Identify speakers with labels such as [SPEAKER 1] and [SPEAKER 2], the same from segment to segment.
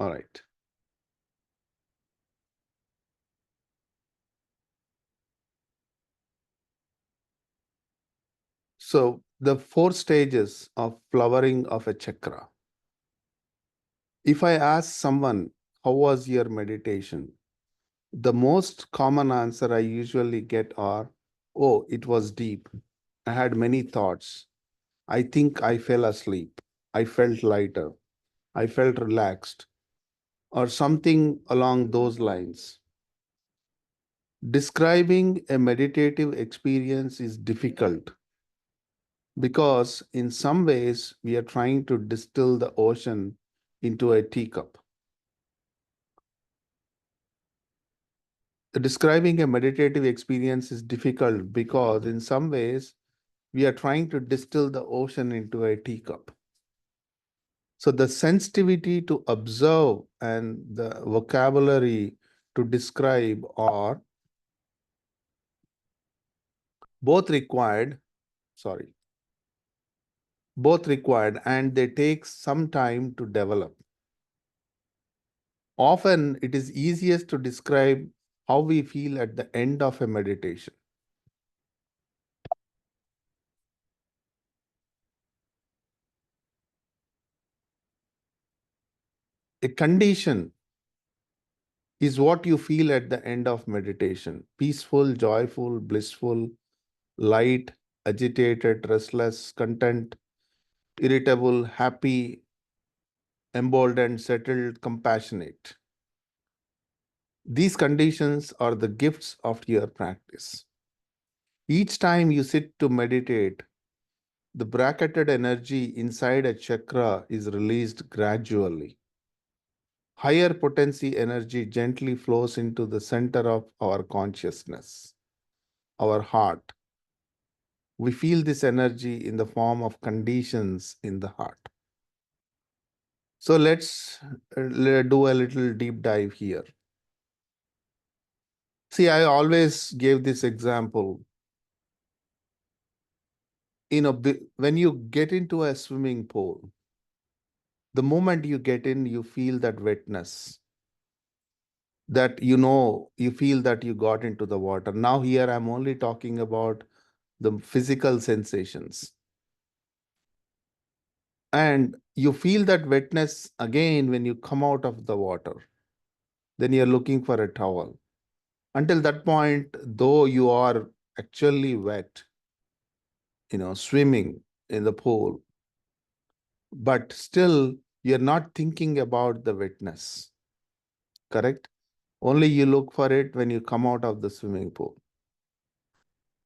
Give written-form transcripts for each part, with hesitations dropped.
[SPEAKER 1] All right. So the 4 stages of flowering of a chakra. If I ask someone, how was your meditation? The most common answer I usually get are, oh, it was deep. I had many thoughts. I think I fell asleep. I felt lighter. I felt relaxed, or something along those lines. Describing a meditative experience is difficult because, in some ways, we are trying to distill the ocean into a teacup. Describing a meditative experience is difficult because, in some ways, we are trying to distill the ocean into a teacup. So the sensitivity to observe and the vocabulary to describe are both required, both required, and they take some time to develop. Often it is easiest to describe how we feel at the end of a meditation. A condition is what you feel at the end of meditation: peaceful, joyful, blissful, light, agitated, restless, content, irritable, happy, emboldened, settled, compassionate. These conditions are the gifts of your practice. Each time you sit to meditate, the bracketed energy inside a chakra is released gradually. Higher potency energy gently flows into the center of our consciousness, our heart. We feel this energy in the form of conditions in the heart. So let's do a little deep dive here. See, I always gave this example. When you get into a swimming pool, the moment you get in, you feel that wetness, that you feel that you got into the water. Now here I'm only talking about the physical sensations. And you feel that wetness again when you come out of the water. Then you're looking for a towel. Until that point, though you are actually wet, swimming in the pool, but still you're not thinking about the wetness, correct? Only you look for it when you come out of the swimming pool.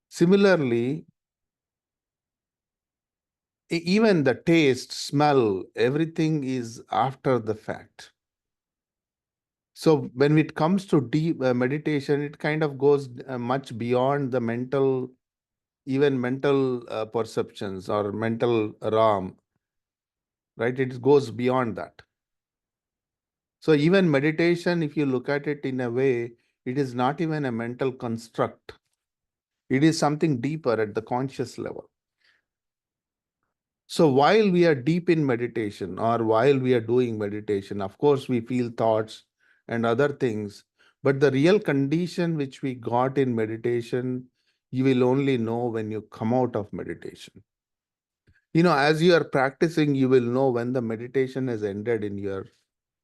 [SPEAKER 1] Similarly, even the taste, smell, everything is after the fact. So when it comes to deep meditation, it kind of goes much beyond the mental perceptions or mental realm, right? It goes beyond that. So even meditation, if you look at it in a way, it is not even a mental construct. It is something deeper at the conscious level. So while we are deep in meditation or while we are doing meditation, of course, we feel thoughts and other things, but the real condition which we got in meditation, you will only know when you come out of meditation. As you are practicing, you will know when the meditation has ended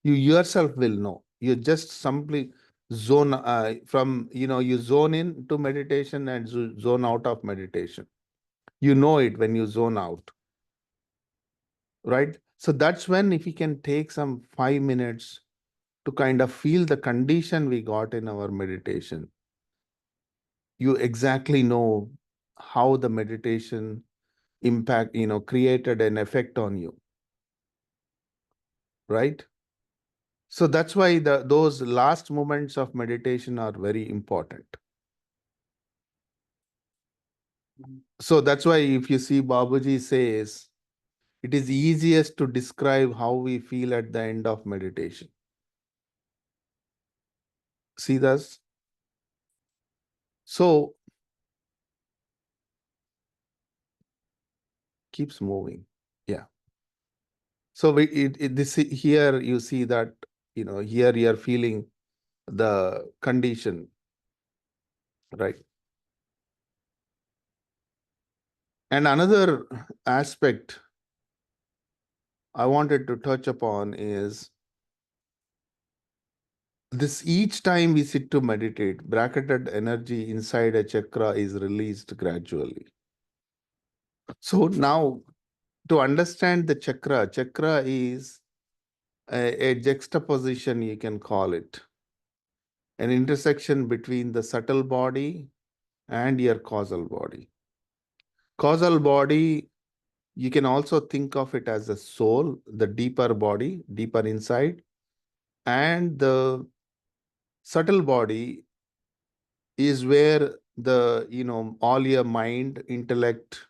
[SPEAKER 1] you yourself will know. You just simply zone you zone in to meditation and zone out of meditation. You know it when you zone out. Right? So that's when, if you can take some 5 minutes to kind of feel the condition we got in our meditation, you exactly know how the meditation created an effect on you. Right? So that's why those last moments of meditation are very important. So that's why if you see Babaji says, it is easiest to describe how we feel at the end of meditation. See this? So keeps moving. Yeah. So here you see that here you're feeling the condition, right? And another aspect I wanted to touch upon is this: each time we sit to meditate, bracketed energy inside a chakra is released gradually. So now, to understand the chakra is a juxtaposition, you can call it, an intersection between the subtle body and your causal body. Causal body, you can also think of it as the soul, the deeper body, deeper inside, and the subtle body is where all your mind, intellect,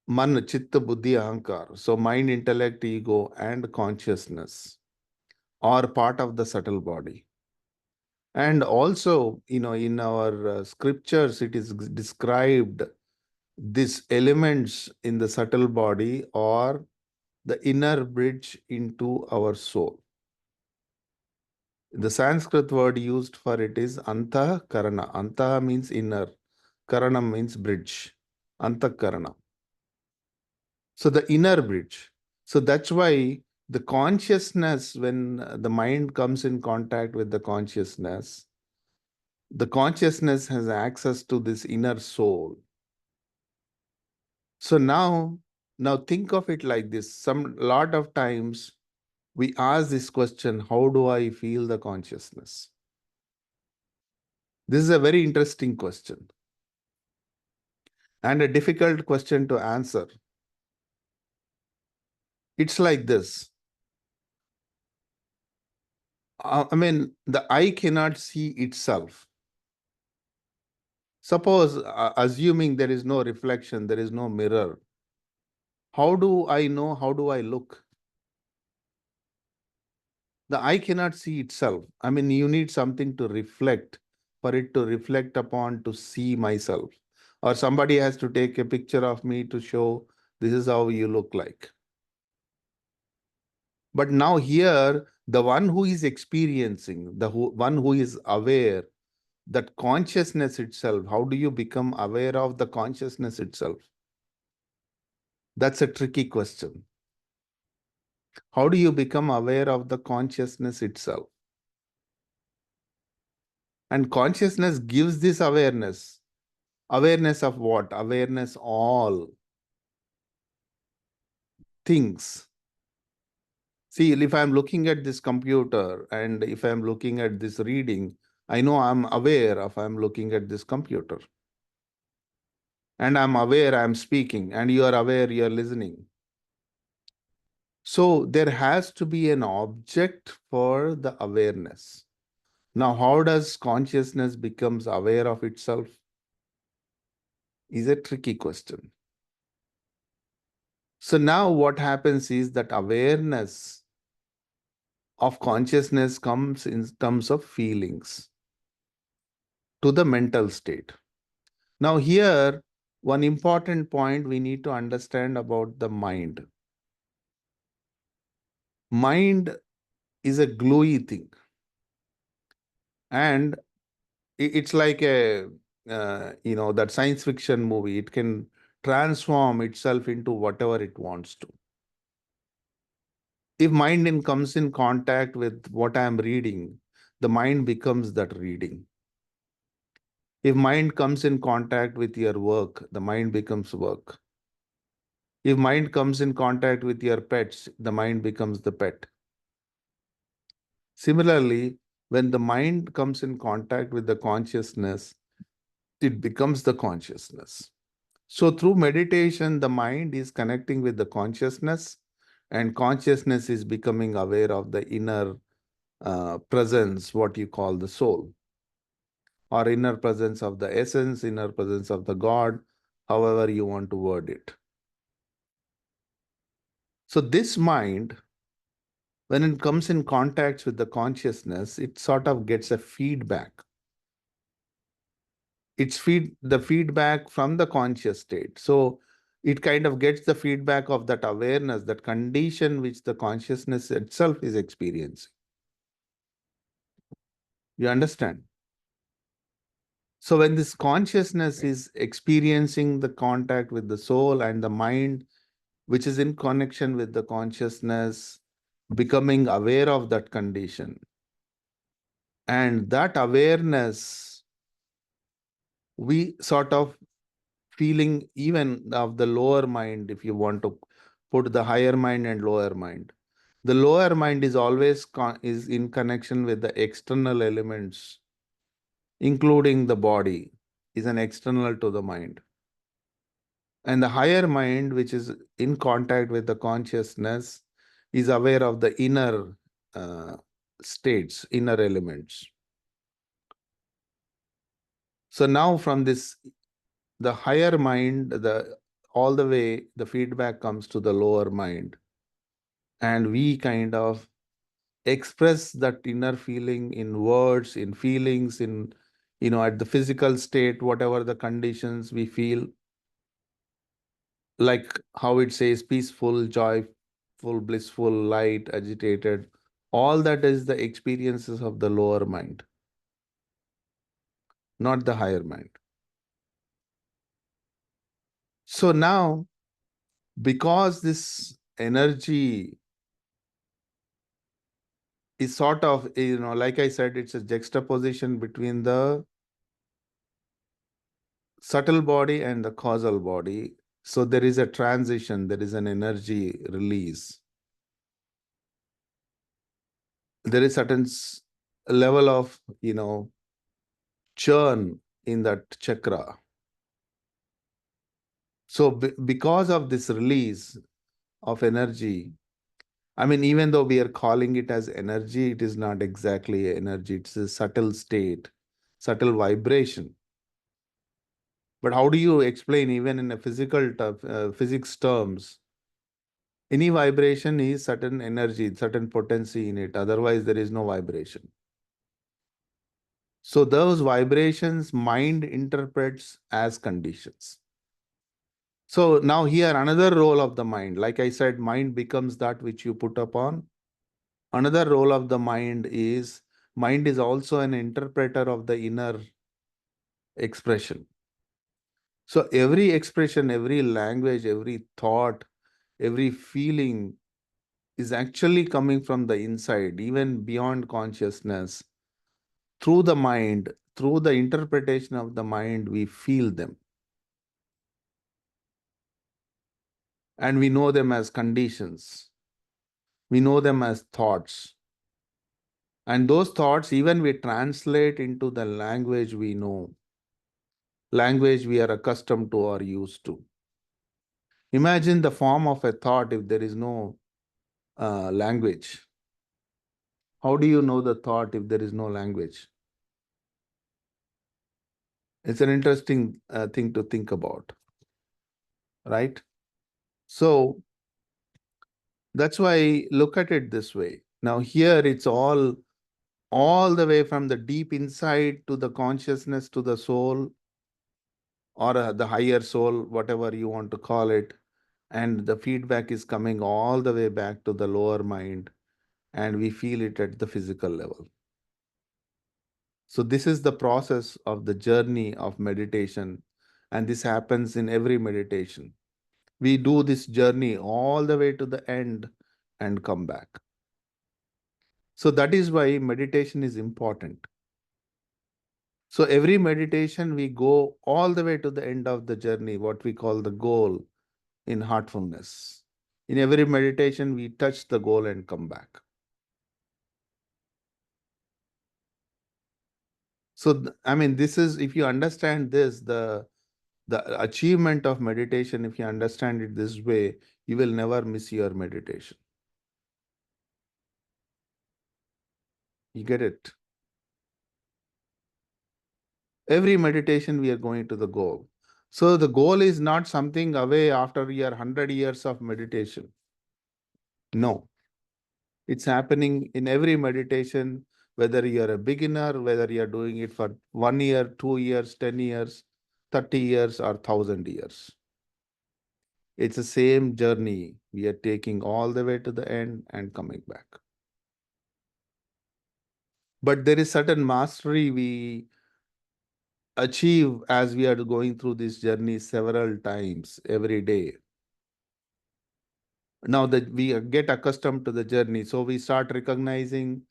[SPEAKER 1] man, chitta, buddhi, ahankar. So mind, intellect, ego, and consciousness are part of the subtle body. And also, in our scriptures, it is described these elements in the subtle body are the inner bridge into our soul. The Sanskrit word used for it is anta karana. Anta means inner, karana means bridge, anta karana. So the inner bridge. So that's why the consciousness, when the mind comes in contact with the consciousness has access to this inner soul. So now think of it like this. Some lot of times we ask this question, how do I feel the consciousness? This is a very interesting question and a difficult question to answer. It's like this. The eye cannot see itself. Suppose, assuming there is no reflection, there is no mirror, how do I know? How do I look? The eye cannot see itself. You need something to reflect, for it to reflect upon, to see myself. Or somebody has to take a picture of me to show this is how you look like. But now here, the one who is experiencing, one who is aware, that consciousness itself, how do you become aware of the consciousness itself? That's a tricky question. How do you become aware of the consciousness itself? And consciousness gives this awareness. Awareness of what? Awareness all things. See, if I'm looking at this computer and if I'm looking at this reading, I know I'm aware of I'm looking at this computer. And I'm aware I'm speaking, and you are aware you're listening. So there has to be an object for the awareness. Now, how does consciousness becomes aware of itself? Is a tricky question. So now what happens is that awareness of consciousness comes in terms of feelings to the mental state. Now here, one important point we need to understand about the mind. Mind is a gluey thing. And it's like that science fiction movie. It can transform itself into whatever it wants to. If mind comes in contact with what I am reading, the mind becomes that reading. If mind comes in contact with your work, the mind becomes work. If mind comes in contact with your pets, the mind becomes the pet. Similarly, when the mind comes in contact with the consciousness, it becomes the consciousness. So through meditation, the mind is connecting with the consciousness, and consciousness is becoming aware of the inner presence, what you call the soul, or inner presence of the essence, inner presence of the God, however you want to word it. So this mind, when it comes in contact with the consciousness, it sort of gets a feedback. It's the feedback from the conscious state. So it kind of gets the feedback of that awareness, that condition which the consciousness itself is experiencing. You understand? So when this consciousness is experiencing the contact with the soul and the mind, which is in connection with the consciousness, becoming aware of that condition, and that awareness, we sort of feeling even of the lower mind, if you want to put the higher mind and lower mind. The lower mind is always is in connection with the external elements, including the body, is an external to the mind. And the higher mind, which is in contact with the consciousness, is aware of the inner states, inner elements. So now from this, the higher mind, all the way, the feedback comes to the lower mind. And we kind of express that inner feeling in words, in feelings, in, at the physical state, whatever the conditions we feel, like how it says peaceful, joyful, blissful, light, agitated. All that is the experiences of the lower mind, not the higher mind. So now, because this energy is sort of, like I said, it's a juxtaposition between the subtle body and the causal body. So there is a transition, there is an energy release. There is certain level of, churn in that chakra. So because of this release of energy, I mean, even though we are calling it as energy, it is not exactly energy. It's a subtle state, subtle vibration. But how do you explain, even in a physics terms, any vibration is certain energy, certain potency in it. Otherwise, there is no vibration. So those vibrations, mind interprets as conditions. So now here, another role of the mind. Like I said, mind becomes that which you put upon. Another role of the mind is also an interpreter of the inner expression. So every expression, every language, every thought, every feeling is actually coming from the inside, even beyond consciousness. Through the mind, through the interpretation of the mind, we feel them. And we know them as conditions. We know them as thoughts. And those thoughts, even we translate into the language we know, language we are accustomed to or used to. Imagine the form of a thought if there is no language. How do you know the thought if there is no language? It's an interesting thing to think about, right? So that's why look at it this way. Now here it's all the way from the deep inside to the consciousness to the soul, or the higher soul, whatever you want to call it. And the feedback is coming all the way back to the lower mind, and we feel it at the physical level. So this is the process of the journey of meditation, and this happens in every meditation. We do this journey all the way to the end and come back. So that is why meditation is important. So every meditation, we go all the way to the end of the journey, what we call the goal in heartfulness. In every meditation, we touch the goal and come back. So, I mean, this is, if you understand this, the achievement of meditation, if you understand it this way, you will never miss your meditation. You get it? Every meditation, we are going to the goal. So the goal is not something away after your 100 years of meditation. No, it's happening in every meditation, whether you're a beginner, whether you're doing it for 1 year, 2 years, 10 years, 30 years, or 1,000 years. It's the same journey. We are taking all the way to the end and coming back. But there is certain mastery we achieve as we are going through this journey several times every day. Now that we get accustomed to the journey, so we start recognizing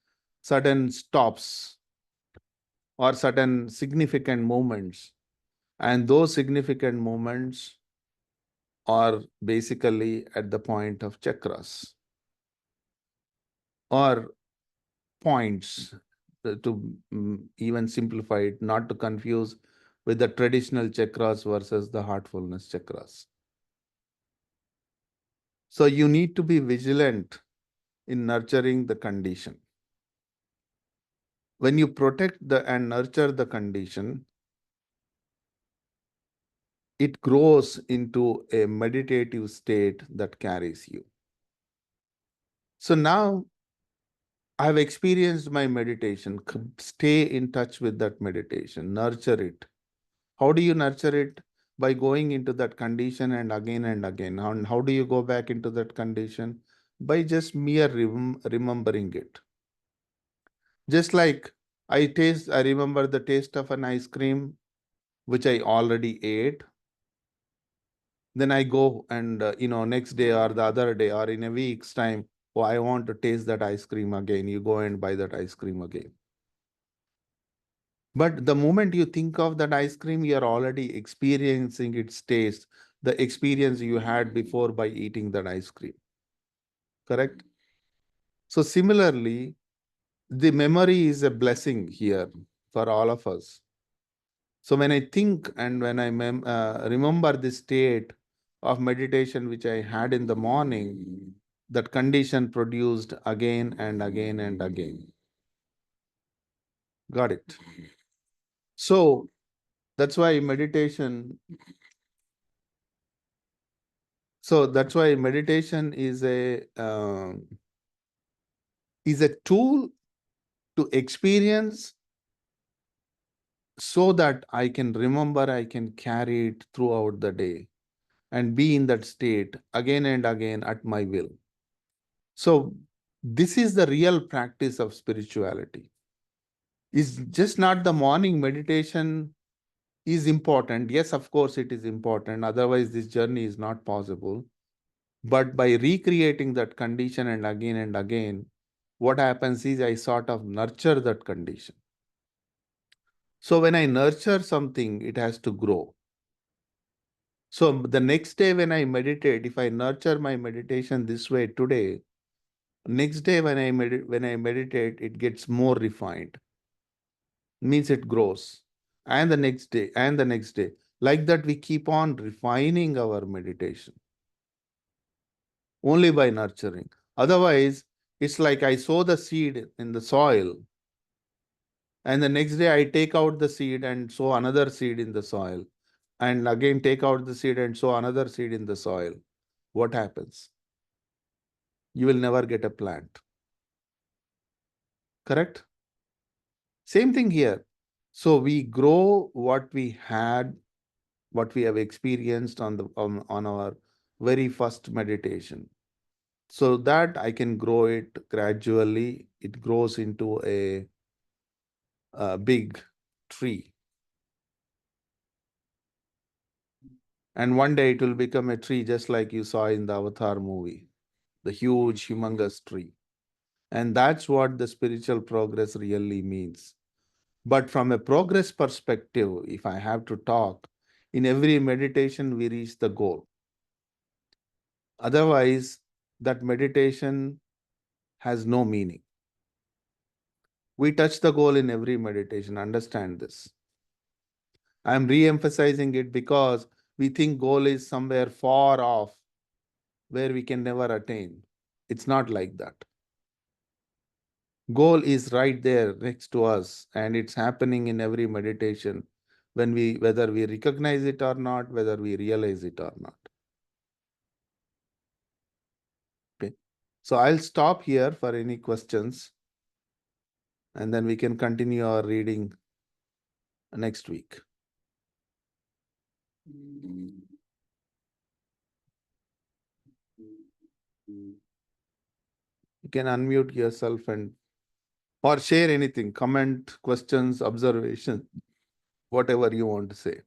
[SPEAKER 1] certain stops or certain significant moments. And those significant moments are basically at the point of chakras or points, to even simplify it, not to confuse with the traditional chakras versus the heartfulness chakras. So you need to be vigilant in nurturing the condition. When you protect and nurture the condition, it grows into a meditative state that carries you. So now I've experienced my meditation. Stay in touch with that meditation, nurture it. How do you nurture it? By going into that condition and again and again. And how do you go back into that condition? By just mere remembering it. Just like I remember the taste of an ice cream, which I already ate. Then I go and, next day or the other day or in a week's time, oh, I want to taste that ice cream again. You go and buy that ice cream again. But the moment you think of that ice cream, you're already experiencing its taste, the experience you had before by eating that ice cream. Correct? So similarly, the memory is a blessing here for all of us. So when I think and when I remember the state of meditation which I had in the morning, that condition produced again and again and again. Got it? So that's why meditation So that's why meditation is a tool to experience, so that I can remember, I can carry it throughout the day and be in that state again and again at my will. So this is the real practice of spirituality. It's just not the morning meditation is important. Yes, of course it is important. Otherwise, this journey is not possible. But by recreating that condition and again, what happens is I sort of nurture that condition. So when I nurture something, it has to grow. So the next day when I meditate, if I nurture my meditation this way today, next day when I meditate, it gets more refined. Means it grows. And the next day, and the next day. Like that, we keep on refining our meditation. Only by nurturing. Otherwise, it's like I sow the seed in the soil, and the next day I take out the seed and sow another seed in the soil, and again take out the seed and sow another seed in the soil. What happens? You will never get a plant. Correct? Same thing here. So we grow what we had, what we have experienced on our very first meditation. So that I can grow it gradually. It grows into a big tree. And one day it will become a tree just like you saw in the Avatar movie, the huge, humongous tree. And that's what the spiritual progress really means. But from a progress perspective, if I have to talk, in every meditation we reach the goal. Otherwise, that meditation has no meaning. We touch the goal in every meditation. Understand this. I'm re-emphasizing it because we think goal is somewhere far off where we can never attain. It's not like that. Goal is right there next to us, and it's happening in every meditation whether we recognize it or not, whether we realize it or not. Okay. So I'll stop here for any questions, and then we can continue our reading next week. can unmute yourself and or share anything, comment, questions, observation, whatever you want to say.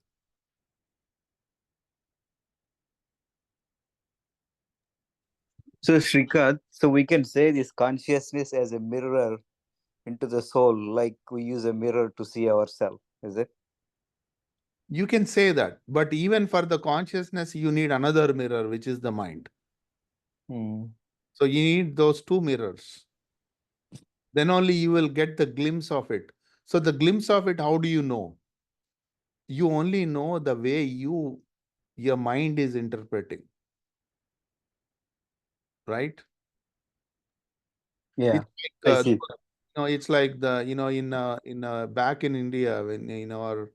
[SPEAKER 2] So Shrikant, so we can say this consciousness as a mirror into the soul, like we use a mirror to see ourselves, is it?
[SPEAKER 1] You can say that, but even for the consciousness, you need another mirror, which is the mind.
[SPEAKER 2] Hmm.
[SPEAKER 1] So you need those two mirrors. Then only you will get the glimpse of it. So the glimpse of it, how do you know? You only know the way your mind is interpreting, right?
[SPEAKER 2] Yeah,
[SPEAKER 1] It's
[SPEAKER 2] I
[SPEAKER 1] like
[SPEAKER 2] see.
[SPEAKER 1] it's like the in back in India when in our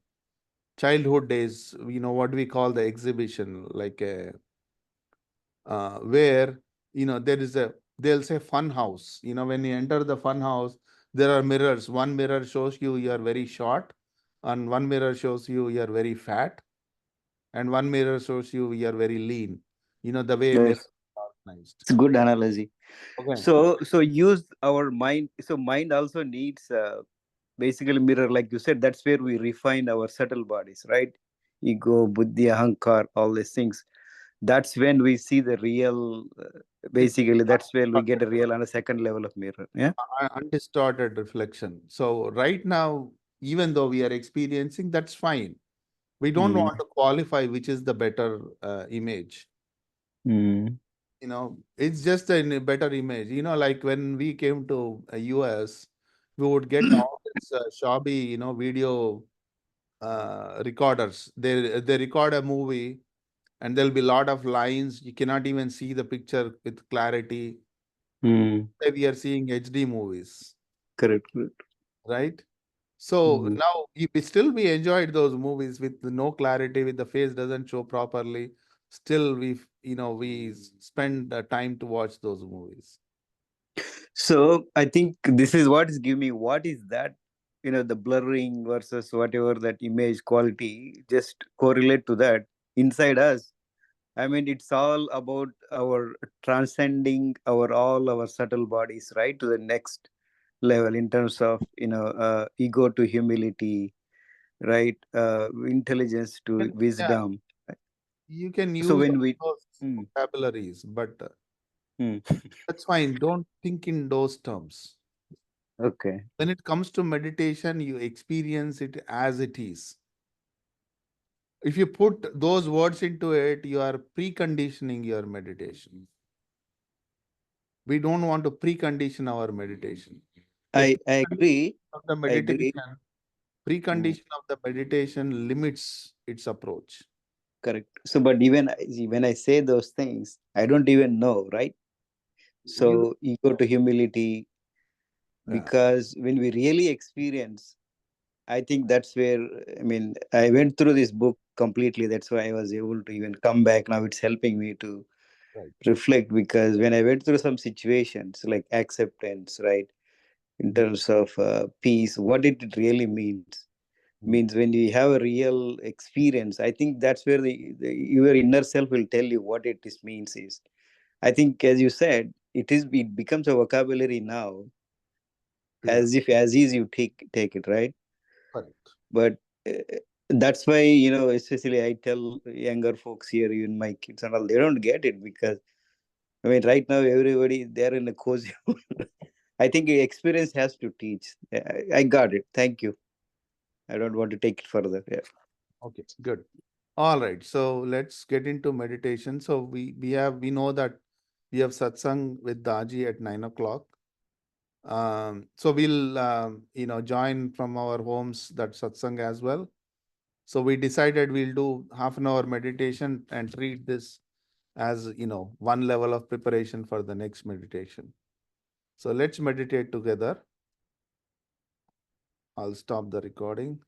[SPEAKER 1] childhood days, what we call the exhibition, like a where they'll say fun house. When you enter the fun house, there are mirrors. One mirror shows you are very short, and one mirror shows you are very fat, and one mirror shows you are very lean. The way mirrors
[SPEAKER 2] Yes,
[SPEAKER 1] are organized.
[SPEAKER 2] it's a good analogy.
[SPEAKER 1] Okay.
[SPEAKER 2] So use our mind. So mind also needs basically mirror, like you said. That's where we refine our subtle bodies, right? Ego, buddhi, ahankar, all these things. That's when we see the real.
[SPEAKER 1] It's
[SPEAKER 2] Basically, that's where we get a real on a second level of mirror. Yeah.
[SPEAKER 1] undistorted reflection. So right now, even though we are experiencing, that's fine. We don't
[SPEAKER 2] Mm.
[SPEAKER 1] want to qualify which is the better image.
[SPEAKER 2] Mm.
[SPEAKER 1] It's just a better image. Like when we came to US, we would get all this shabby, video recorders. They record a movie, and there'll be a lot of lines. You cannot even see the picture with clarity.
[SPEAKER 2] Mm.
[SPEAKER 1] We are seeing HD movies,
[SPEAKER 2] Correct. Correct.
[SPEAKER 1] right? So
[SPEAKER 2] Mm.
[SPEAKER 1] now we enjoyed those movies with no clarity, with the face doesn't show properly. Still, we spend time to watch those movies.
[SPEAKER 2] So I think this is what is giving me what is that, the blurring versus whatever that image quality, just correlate to that inside us. I mean, it's all about our transcending our subtle bodies, right, to the next level in terms of ego to humility, right, intelligence to
[SPEAKER 1] Yeah,
[SPEAKER 2] wisdom.
[SPEAKER 1] you can
[SPEAKER 2] So
[SPEAKER 1] use
[SPEAKER 2] when we
[SPEAKER 1] all those
[SPEAKER 2] mm,
[SPEAKER 1] vocabularies, but
[SPEAKER 2] mm,
[SPEAKER 1] that's fine. Don't think in those terms.
[SPEAKER 2] okay.
[SPEAKER 1] When it comes to meditation, you experience it as it is. If you put those words into it, you are preconditioning your meditation. We don't want to precondition our meditation. The
[SPEAKER 2] I agree.
[SPEAKER 1] precondition of the
[SPEAKER 2] I agree.
[SPEAKER 1] meditation,
[SPEAKER 2] Mm.
[SPEAKER 1] precondition of the meditation limits its approach.
[SPEAKER 2] Correct. So, but even when I say those things, I don't even know, right?
[SPEAKER 1] You,
[SPEAKER 2] So, ego to humility,
[SPEAKER 1] yeah,
[SPEAKER 2] because when we really experience, I think that's where, I mean, I went through this book completely. That's why I was able to even come back. Now it's helping me to
[SPEAKER 1] right.
[SPEAKER 2] reflect, because when I went through some situations like acceptance, right, in
[SPEAKER 1] Mm,
[SPEAKER 2] terms of peace, what it really means
[SPEAKER 1] mm,
[SPEAKER 2] when you have a real experience. I think that's where your inner self will tell you what it is means is. I think, as you said, it becomes a vocabulary now,
[SPEAKER 1] yeah,
[SPEAKER 2] as easy you take it, right?
[SPEAKER 1] correct.
[SPEAKER 2] But that's why, especially I tell younger folks here, even my kids and all, they don't get it, because I mean, right now everybody they're in a cozy. I think experience has to teach. I got it. Thank you. I don't want to take it further. Yeah.
[SPEAKER 1] Okay, good. All right. So let's get into meditation. So we know that we have satsang with Daji at 9 o'clock. So we'll join from our homes that satsang as well. So we decided we'll do half an hour meditation and treat this as one level of preparation for the next meditation. So let's meditate together. I'll stop the recording.